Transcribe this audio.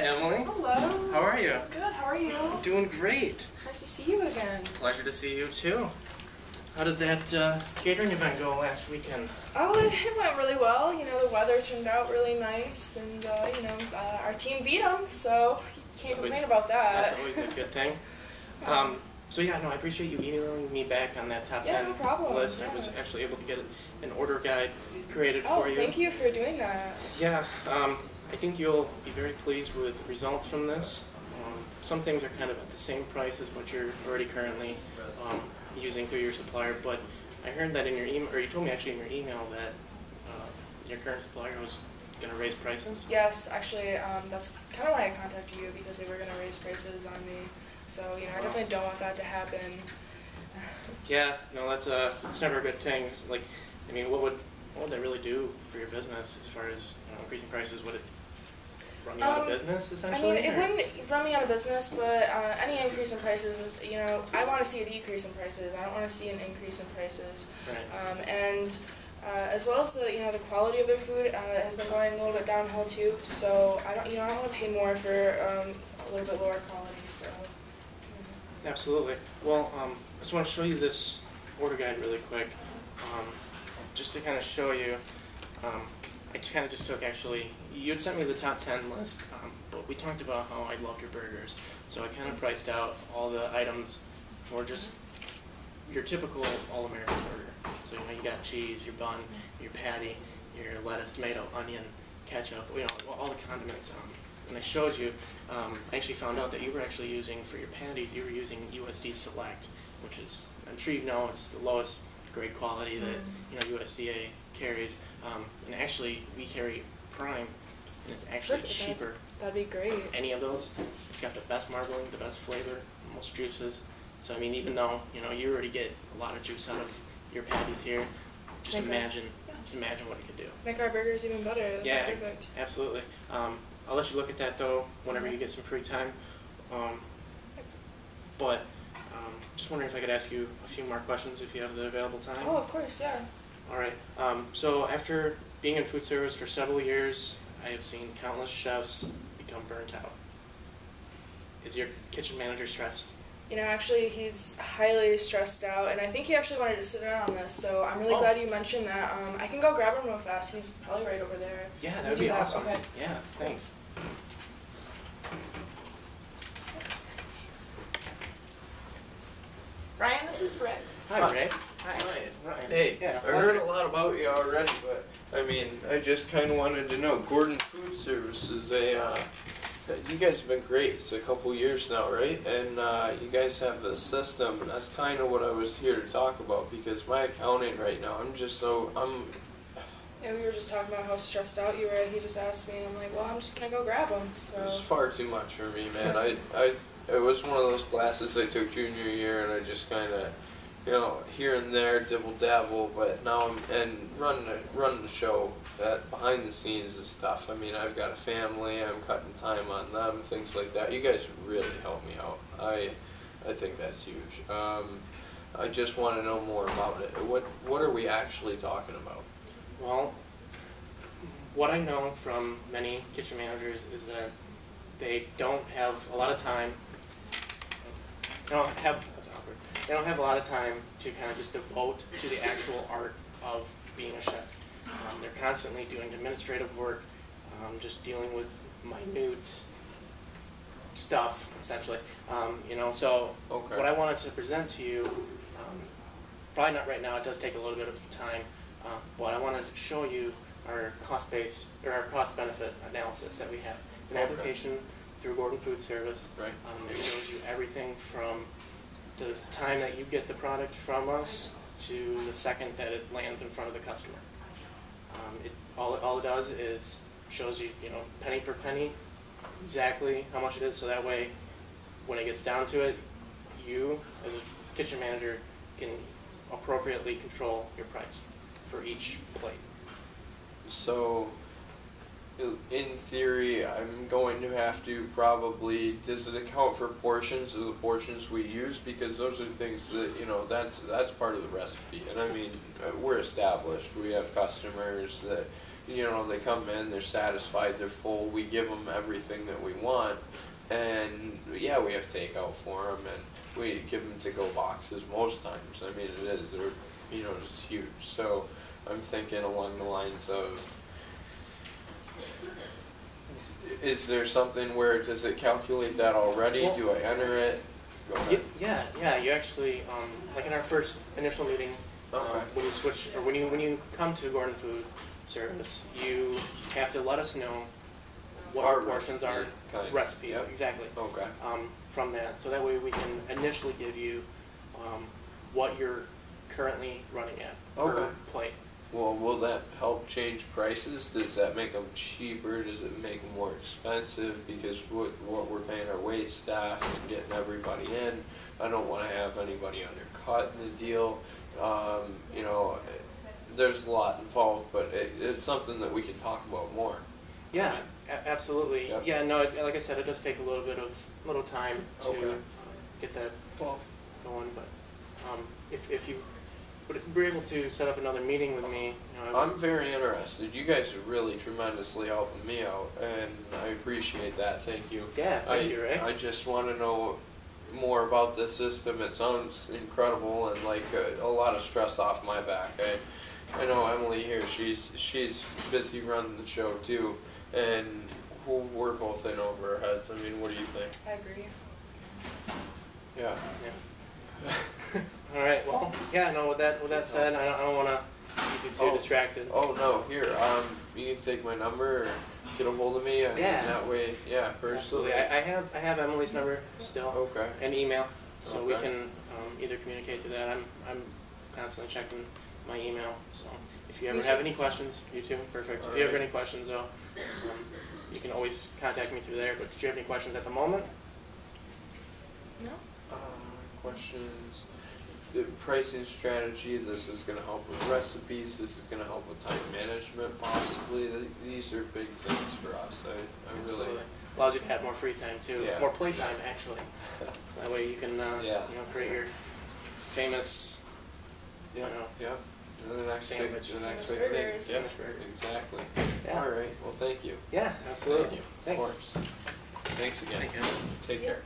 Hi, Emily. Hello. How are you? Good, how are you? I'm doing great. It's nice to see you again. Pleasure to see you, too. How did that catering event go last weekend? Oh, it went really well. You know, the weather turned out really nice, and, our team beat them, so you can't complain about that. That's always a good thing. So yeah, no, I appreciate you emailing me back on that top 10 no problem. list. Yeah. I was actually able to get an order guide created Oh, for you. thank you for doing that. Yeah, I think you'll be very pleased with the results from this. Some things are kind of at the same price as what you're already currently using through your supplier, but I heard that in your email, or you told me actually in your email that your current supplier was going to raise prices? Yes, actually, that's kind of why I contacted you, because they were going to raise prices on me. So, you know, I definitely don't want that to happen. Yeah, no, that's never a good thing. Like, I mean, what would that really do for your business as far as increasing prices? Would it run you out of business, essentially? I mean, it wouldn't run me out of business, but any increase in prices is, you know, I want to see a decrease in prices. I don't want to see an increase in prices. Right. And as well as the quality of their food has been going a little bit downhill too. So I don't want to pay more for a little bit lower quality. So. Absolutely. Well, I just want to show you this order guide really quick, just to kind of show you. I kind of just took, actually, you had sent me the top 10 list, but we talked about how I loved your burgers. So I kind of priced out all the items for just your typical all-American burger. So, you know, you got cheese, your bun, your patty, your lettuce, tomato, onion, ketchup, you know, all the condiments. And I showed you, I actually found out that you were actually using, for your patties, you were using USD Select, which is, I'm sure you know, it's the lowest grade quality that USDA carries. And actually, we carry Prime, and it's actually cheaper. That'd be great. Any of those. It's got the best marbling, the best flavor, most juices. So I mean, even though you already get a lot of juice out of your patties here, just imagine what it could do. Make our burgers even better. That'd be perfect. Absolutely. I'll let you look at that though whenever you get some free time. But just wondering if I could ask you a few more questions if you have the available time. Oh, of course, yeah. All right. So after being in food service for several years, I have seen countless chefs become burnt out. Is your kitchen manager stressed? You know, actually, he's highly stressed out, and I think he actually wanted to sit in on this, so I'm really glad you mentioned that. I can go grab him real fast. He's probably right over there. Yeah, that would be awesome. Okay. Yeah, thanks. Ryan, this is Rick. Hi, Rick. Hi. Ryan. Hey, Yeah, I heard a lot about you already, but I mean, I just kind of wanted to know. Gordon Food Service is you guys have been great. It's a couple years now, right? And you guys have the system, and that's kind of what I was here to talk about, because my accounting right now, Yeah, we were just talking about how stressed out you were. He just asked me, and I'm like, well, I'm just going to go grab him. So. It's far too much for me, man. It was one of those classes I took junior year, and I just kind of, here and there, dibble-dabble, but now running the show, that behind the scenes is tough. I mean, I've got a family, I'm cutting time on them, things like that. You guys really help me out. I think that's huge. I just want to know more about it. What are we actually talking about? Well, what I know from many kitchen managers is that they don't have a lot of time. They don't have a lot of time to kind of just devote to the actual art of being a chef. They're constantly doing administrative work, just dealing with minute stuff, essentially. So what I wanted to present to you, probably not right now, it does take a little bit of time, but I wanted to show you our cost-based, or our cost-benefit analysis that we have. It's an application through Gordon Food Service. Right. It shows you everything from the time that you get the product from us to the second that it lands in front of the customer. All it does is shows you, penny for penny, exactly how much it is, so that way, when it gets down to it, you, as a kitchen manager, can appropriately control your price for each plate. So, in theory, I'm going to have to probably, does it account for portions of the portions we use? Because those are things that, that's part of the recipe. And I mean, we're established. We have customers that, you know, they come in, they're satisfied, they're full, we give them everything that we want, and yeah, we have takeout for them, and we give them to-go boxes most times. I mean, they're, you know, it's huge. So I'm thinking along the lines of, is there something where, does it calculate that already? Well, Do I enter it? Go ahead. Yeah, you actually, like in our first initial meeting, Okay. when you switch, or when you come to Gordon Food Service, you have to let us know what Our our portions are, recipe, kind. recipes, Yep. exactly. Okay. From that, so that way we can initially give you what you're currently running at per Okay. plate. Well, will that help change prices? Does that make them cheaper? Does it make them more expensive? Because what we're paying our wait staff and getting everybody in, I don't want to have anybody undercut in the deal. You know, there's a lot involved, but it's something that we can talk about more. Yeah, absolutely. Yep. Yeah, no, like I said, it does take a little time to Okay. get that going, but if you would be able to set up another meeting with me, you know, I'm very interested. You guys are really tremendously helping me out, and I appreciate that. Thank you. Yeah, thank you, Rick. I just want to know more about the system. It sounds incredible and like a lot of stress off my back. I know Emily here. She's busy running the show too, and we're both in over our heads. I mean, what do you think? I agree. Yeah. Yeah. All right. Well, yeah. No. With that said, I don't want to keep you too distracted. Oh no, here. You can take my number or get a hold of me. And Yeah. That way, yeah, personally. Absolutely. I have Emily's number still. Okay. And email, so we Okay. can either communicate through that. I'm constantly checking my email. So if you ever Me have too. any questions, you too. Perfect. All If you have right. any questions though, you can always contact me through there. But did you have any questions at the moment? No? Questions. The pricing strategy. This is going to help with recipes. This is going to help with time management, possibly. These are big things for us. I really. Absolutely. Allows you to have more free time too, Yeah. more play time actually. So that way you can Yeah. you know, create your famous Yeah. you know, Yeah. And the next Sandwich. big, the next Sandwich big thing. burgers. Yeah. Sandwich burger. Exactly. Yeah. All right. Well, thank you. Yeah, absolutely. Thank you. Thanks. Of course. Thanks again. Thank you. Take See ya. care.